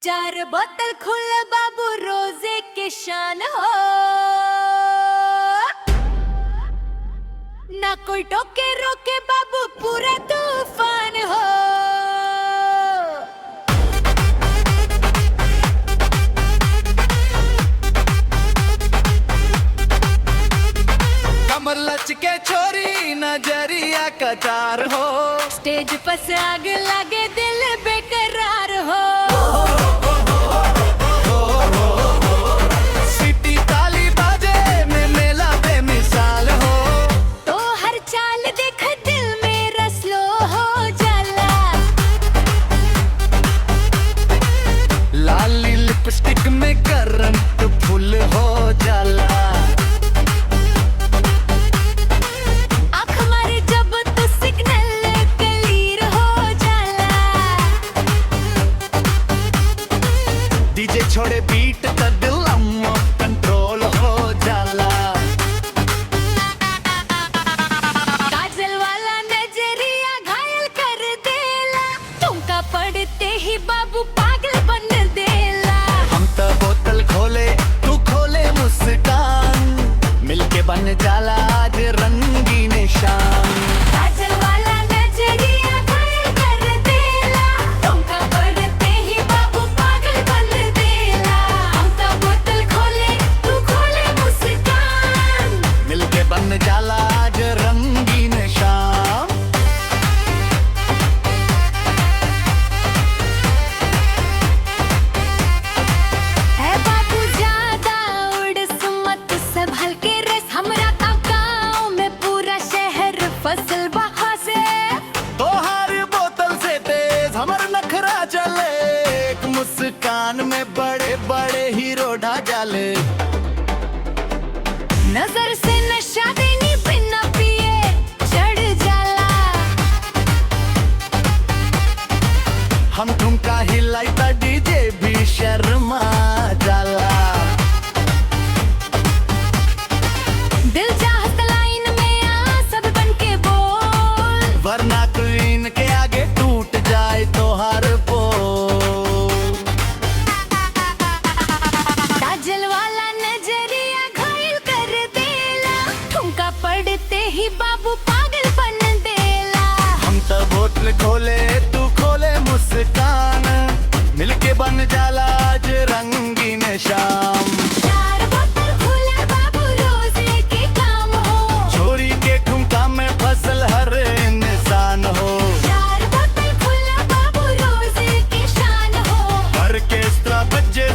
चार बोतल खुले बाबू रोजे के शान हो, ना कोई टोके रोके बाबू पूरा तूफान हो। कमर लचके छोरी नजरिया कचार हो, स्टेज पर से आग लगे दिल बेकरार हो। सीटी ताली बाजे में मेला बेमिसाल हो, तो हर चाल देख दिल मेरा स्लो हो जाला। लाली लिपस्टिक में करंट फुल हो जाला। आँख मारे जब तो सिग्नल क्लियर हो जाला। डीजे छोड़े बीट त दिल कंट्रोल हो जाला। काजल वाला नजरिया घायल कर देला, ठुमका पड़ते ही बाबू पागल बन देला। हम तो बोतल खोले तू खोले मुस्कान, मिलके बन जाला आज रंगीन शाम। काजल वाला नजरिया घायल कर देला, ठुमका पड़ते ही बाबू पागल बन देला। हम तो बोतल खोले तू खोले मुस्कान। मिलके बन जाला आज रंगीन शाम। है बाबू ज्यादा उड़स मत संभल के रस, हमरा का गाँव में पूरा शहर फसल बहा से। तो हर बोतल से तेज हमर नखरा चले, एक मुस्कान में बड़े बड़े हीरो ढा जाले। नजर से नशा देनी बिना पिए चढ़ जाला। हम ठुमका हिलाई त डीजे भी शर्मा जाला। दिल चाहत लाइन में आ सब बन के बोल, वरना क्वीन के आगे टूट जाए तो हर पोल। काजल वाला नजरिया घायल कर देला, ठुमका पड़ते ही बाबू पागल बन देला। हम तो बोतल खोले तू खोले मुस्कान, मिलके बन जाला आज रंगीन शाम। चार बोतल खुले बाबू रोजे के काम हो, छोरी के ठुमका में फसल हर इंसान हो। चार बोतल खुले बाबू रोजे के शान हो। ऑर्केस्ट्रा बजे